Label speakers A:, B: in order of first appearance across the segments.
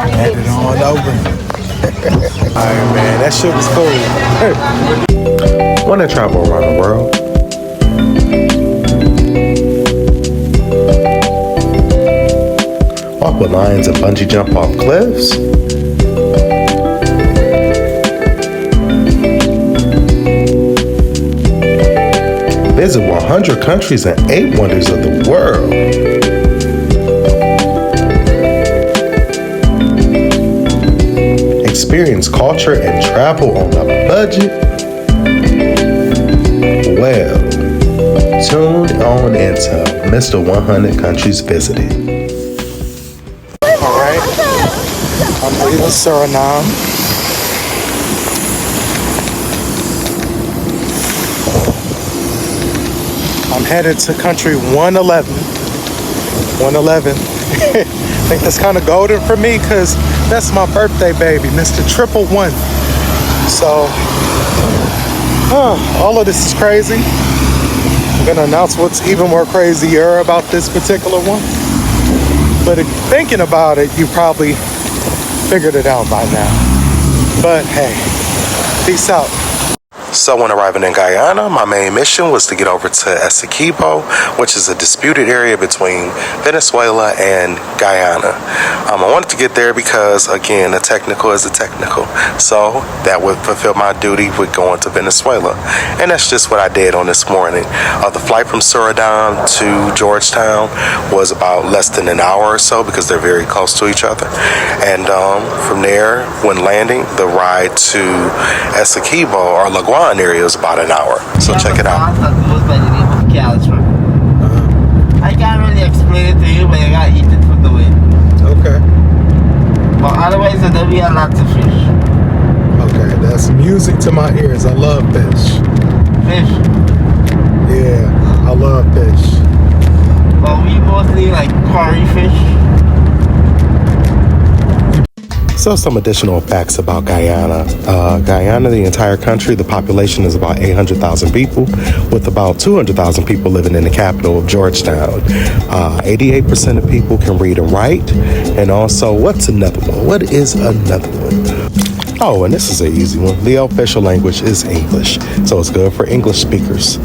A: Headed on over. Alright, man, that shit was cool.
B: Want to travel around the world? Walk with lions and bungee jump off cliffs? Visit 100 countries and 8 wonders of the world. Experience culture and travel on a budget? Well, tune on into Mr. 100 Countries Visited.
A: Alright, I'm leaving Suriname. I'm headed to country 111. 111. I think that's kind of golden for me because that's my birthday baby, Mr. Triple One. So, all of this is crazy. I'm gonna announce what's even more crazier about this particular one. But if thinking about it, you probably figured it out by now. But hey, peace out.
B: So when arriving in Guyana, my main mission was to get over to Essequibo, which is a disputed area between Venezuela and Guyana. I wanted to get there because, again, a technical is a technical. So that would fulfill my duty with going to Venezuela. And that's just what I did on this morning. The flight from Suriname to Georgetown was about less than an hour or so because they're very close to each other. And from there, when landing, the ride to Essequibo or La Guyana area is about an hour. So check it out.
C: That goes by the name of Caltra. I can't really explain it to you, but you gotta eat it for the way.
A: Okay.
C: But otherwise, there'll be a lot of fish.
A: Okay, that's music to my ears. I love fish.
C: Fish.
A: Yeah, I love fish.
C: But we mostly like curry fish.
B: So some additional facts about Guyana. Guyana, the entire country, the population is about 800,000 people, with about 200,000 people living in the capital of Georgetown. 88% of people can read and write. And also, what's another one? What is another one? Oh, and this is an easy one. The official language is English, so it's good for English speakers.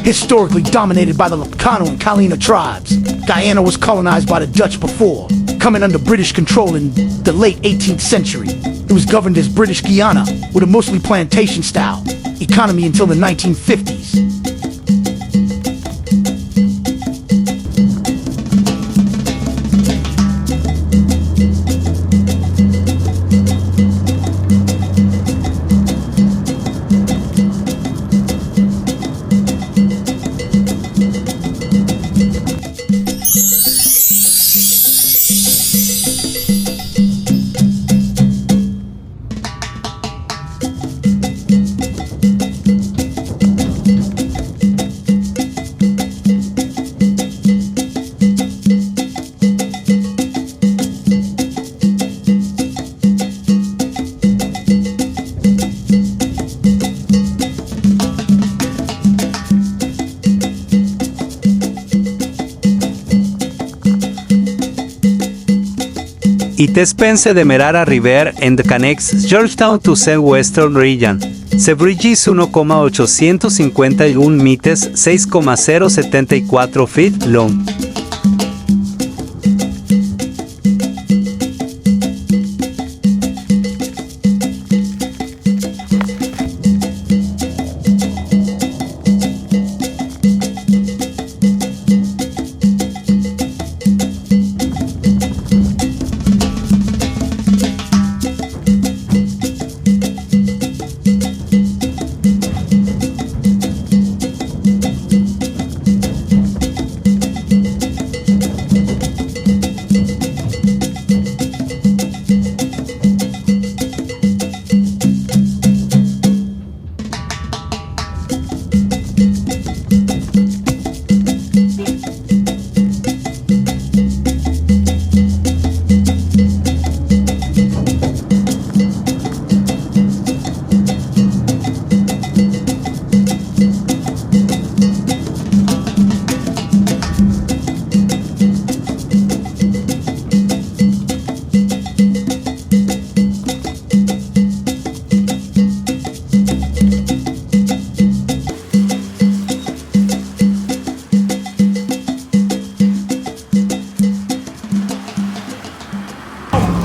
D: Historically dominated by the Lacano and Kalina tribes, Guyana was colonized by the Dutch before, coming under British control in the late 18th century. It was governed as British Guyana, with a mostly plantation-style economy until the 1950s.
E: It spends the Demerara River and connects Georgetown to southwestern region. The bridge is 1,851 meters, 6,074 feet long.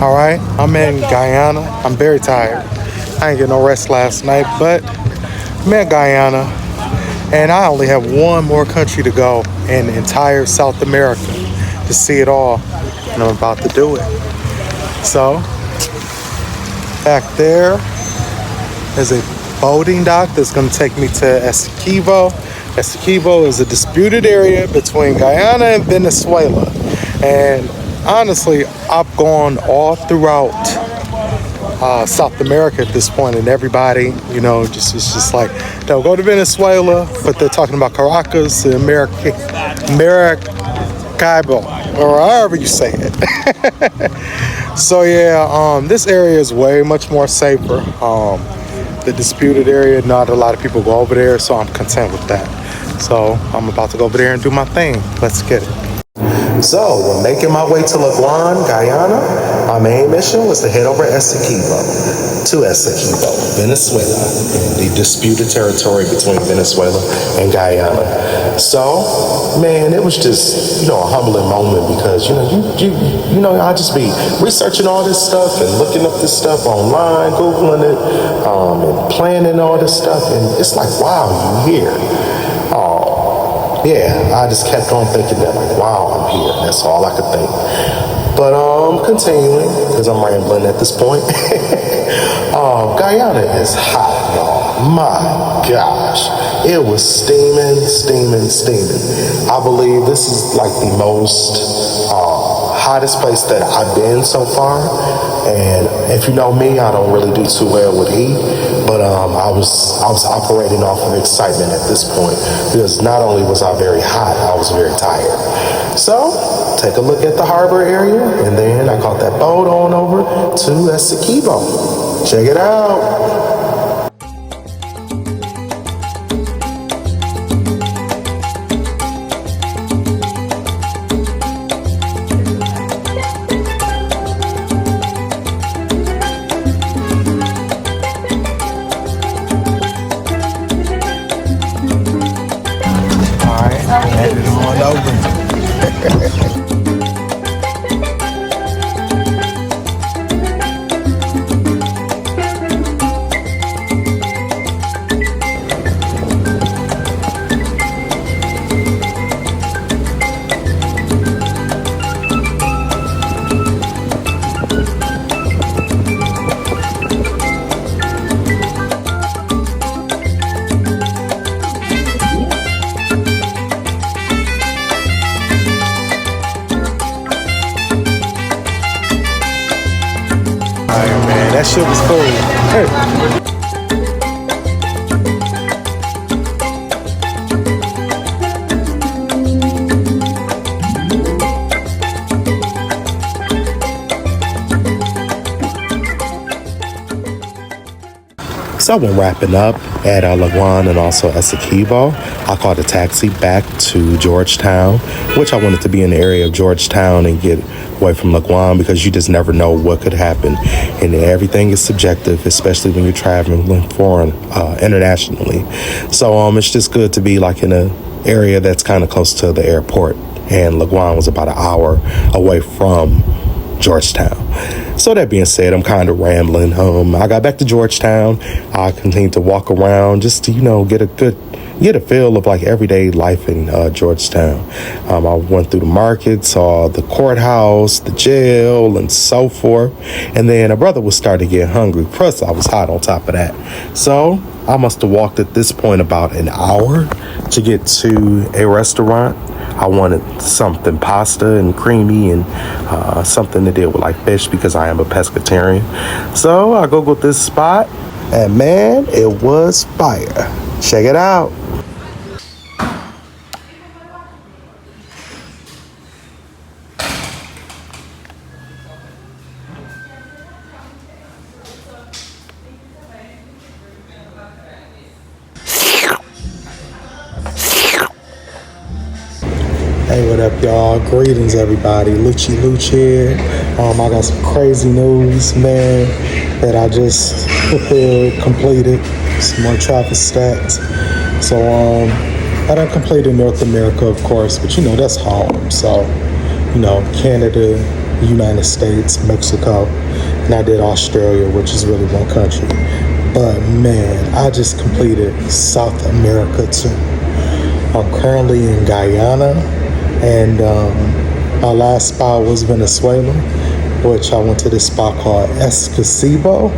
A: All right, I'm in Guyana. I'm very tired. I ain't get no rest last night, but I'm in Guyana, and I only have one more country to go in entire South America to see it all, and I'm about to do it. So, back there is a boating dock that's going to take me to Essequibo. Essequibo is a disputed area between Guyana and Venezuela, and honestly, I've gone all throughout South America at this point, and everybody, you know, it's just like, they'll go to Venezuela, but they're talking about Caracas, Maracaibo, or however you say it. So yeah, this area is way much more safer. The disputed area, not a lot of people go over there, so I'm content with that. So I'm about to go over there and do my thing. Let's get it.
B: So, when making my way to Guyana, my main mission was to head over to Essequibo, Venezuela, the disputed territory between Venezuela and Guyana. So, man, it was just, a humbling moment because, I'll just be researching all this stuff and looking up this stuff online, Googling it, and planning all this stuff, and it's like, wow, you here. Yeah, I just kept on thinking that, like, wow, I'm here. That's all I could think. But continuing, because I'm rambling at this point. Guyana is hot, y'all. My gosh. It was steaming. I believe this is like the most hottest place that I've been so far. And if you know me, I don't really do too well with heat. But I was operating off of excitement at this point because not only was I very hot, I was very tired. So take a look at the harbor area, and then I caught that boat on over to Essequibo. Check it out.
A: Headed on over. That shit was cool. Hey. So when wrapping up at Laguan and also Essequibo, I called a taxi back to Georgetown, which I wanted to be in the area of Georgetown and get away from Laguan because you just never know what could happen. And everything is subjective, especially when you're traveling internationally. So it's just good to be like in an area that's kind of close to the airport. And Laguan was about an hour away from Georgetown. So that being said, I'm kind of rambling. I got back to Georgetown. I continued to walk around just to, get a feel of like everyday life in Georgetown. I went through the market, saw the courthouse, the jail, and so forth. And then a brother was starting to get hungry. Plus, I was hot on top of that. So I must have walked at this point about an hour to get to a restaurant. I wanted something pasta and creamy and something to deal with like fish because I am a pescatarian. So I Googled this spot and man, it was fire. Check it out. Hey, what up, y'all? Greetings, everybody. Lucci here. I got some crazy news, man, that I just completed. Some more travel stats. So, I done completed North America, of course, but that's home. So, Canada, United States, Mexico, and I did Australia, which is really one country. But man, I just completed South America too. I'm currently in Guyana, and my last spot was Venezuela, which I went to this spot called Essequibo,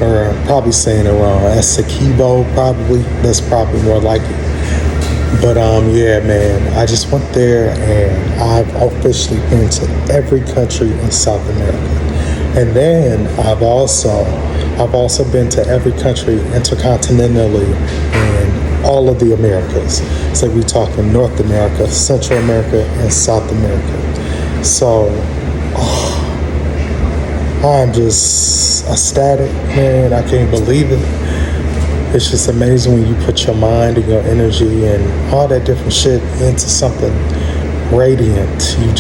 A: or I'm probably saying it wrong, Essequibo, probably. That's probably more like it. But yeah, man, I just went there, and I've officially been to every country in South America. And then I've also been to every country intercontinentally in all of the Americas. So we're talking North America, Central America, and South America. So I'm just ecstatic, man. I can't believe it. It's just amazing when you put your mind and your energy and all that different shit into something radiant. You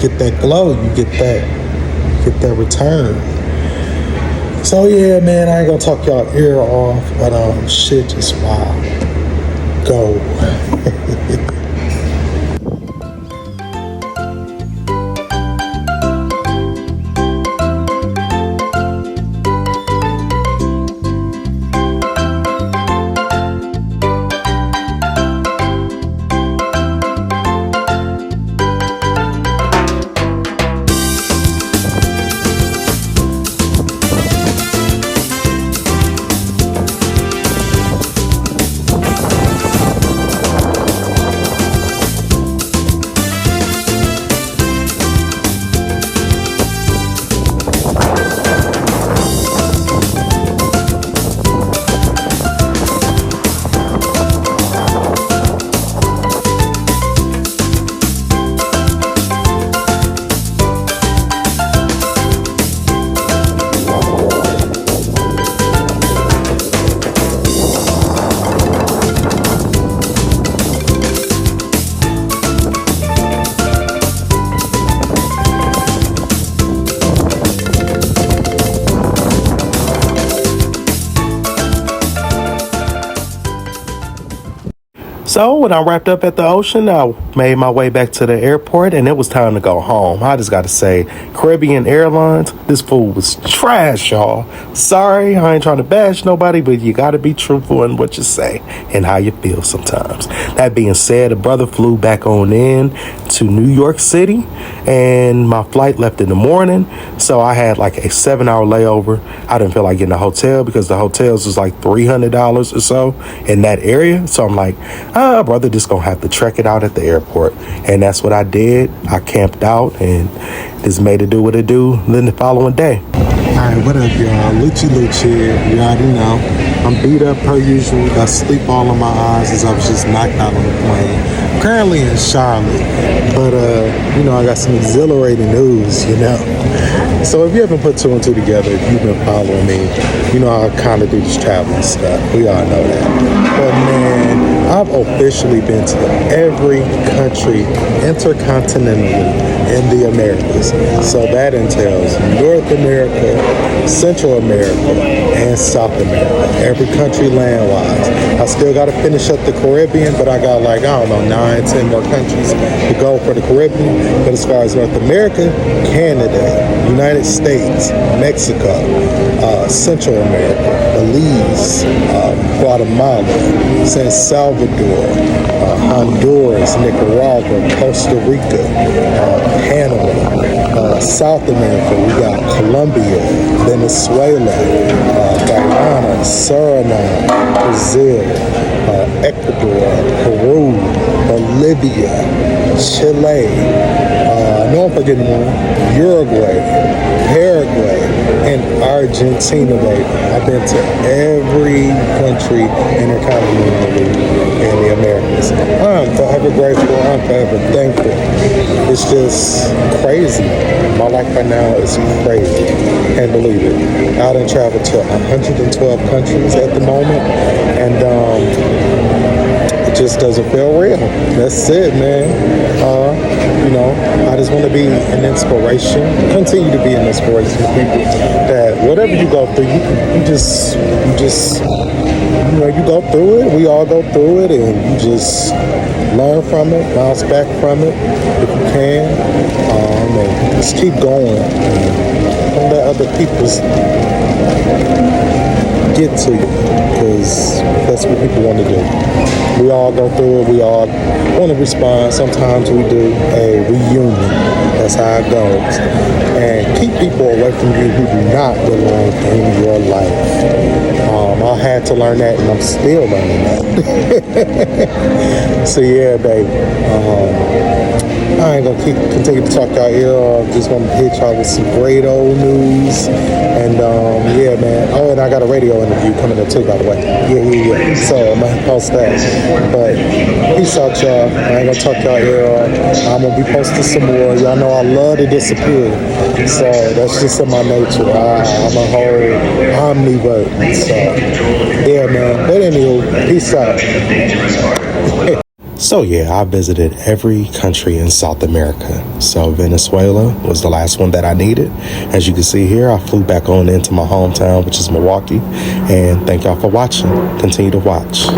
A: get that glow, you get that return. So yeah, man, I ain't gonna talk y'all ear off, but shit just wow. Go. So when I wrapped up at the ocean, I made my way back to the airport, and it was time to go home. I just got to say, Caribbean Airlines, this food was trash, y'all. Sorry, I ain't trying to bash nobody, but you got to be truthful in what you say and how you feel sometimes. That being said, a brother flew back on in to New York City, and my flight left in the morning, so I had like a 7-hour layover. I didn't feel like getting a hotel because the hotels was like $300 or so in that area. So I'm like, brother, just gonna have to trek it out at the airport. And that's what I did. I camped out and just made it do what it do. Then the following day. Alright, what up, y'all? Lucci here. You already know. I'm beat up per usual. Got sleep all in my eyes as I was just knocked out on the plane. Currently in Charlotte. But I got some exhilarating news, So if you haven't put two and two together, if you've been following me, you know I kind of do this traveling stuff. We all know that. But man, I've officially been to every country intercontinentally in the Americas. So that entails North America, Central America, and South America. Every country land-wise. I still got to finish up the Caribbean, but I got 9, 10 more countries to go for the Caribbean. But as far as North America, Canada, United States, Mexico, Central America, Belize, Guatemala, San Salvador, Honduras, Nicaragua, Costa Rica, Panama, South America, we got Colombia, Venezuela, Guyana, Suriname, Brazil, Ecuador, Peru, Bolivia, Chile, no I'm forgetting one, Uruguay, Paraguay, and Argentina, baby. I've been to every country intercontinentally in the Americas. I'm forever grateful. I'm forever thankful. It's just crazy. My life right now is crazy. Can't believe it. I done traveled to 112 countries at the moment, and it just doesn't feel real. That's it, man. I just want to be an inspiration, continue to be an inspiration to people that whatever you go through, you go through it. We all go through it, and you just learn from it, bounce back from it if you can, and just keep going. Don't let other people's get to you, because that's what people want to do. We all go through it. We all want to respond. Sometimes we do a reunion. That's how it goes. And keep people away from you who do not belong in your life. I had to learn that, and I'm still learning that. So yeah, babe. I ain't gonna continue to talk y'all ear off. Just want to hit y'all with some great old news. And yeah, man. Oh, and I got a radio interview coming up too, by the way. Yeah. So I'm gonna post that. But peace out, y'all. I ain't gonna talk y'all ear off. I'm gonna be posting some more. Y'all know I love to disappear. So that's just in my nature. I'm a whole omnivore. So yeah, man. But anyway, peace out.
B: So yeah, I visited every country in South America. So Venezuela was the last one that I needed. As you can see here, I flew back on into my hometown, which is Milwaukee. And thank y'all for watching. Continue to watch.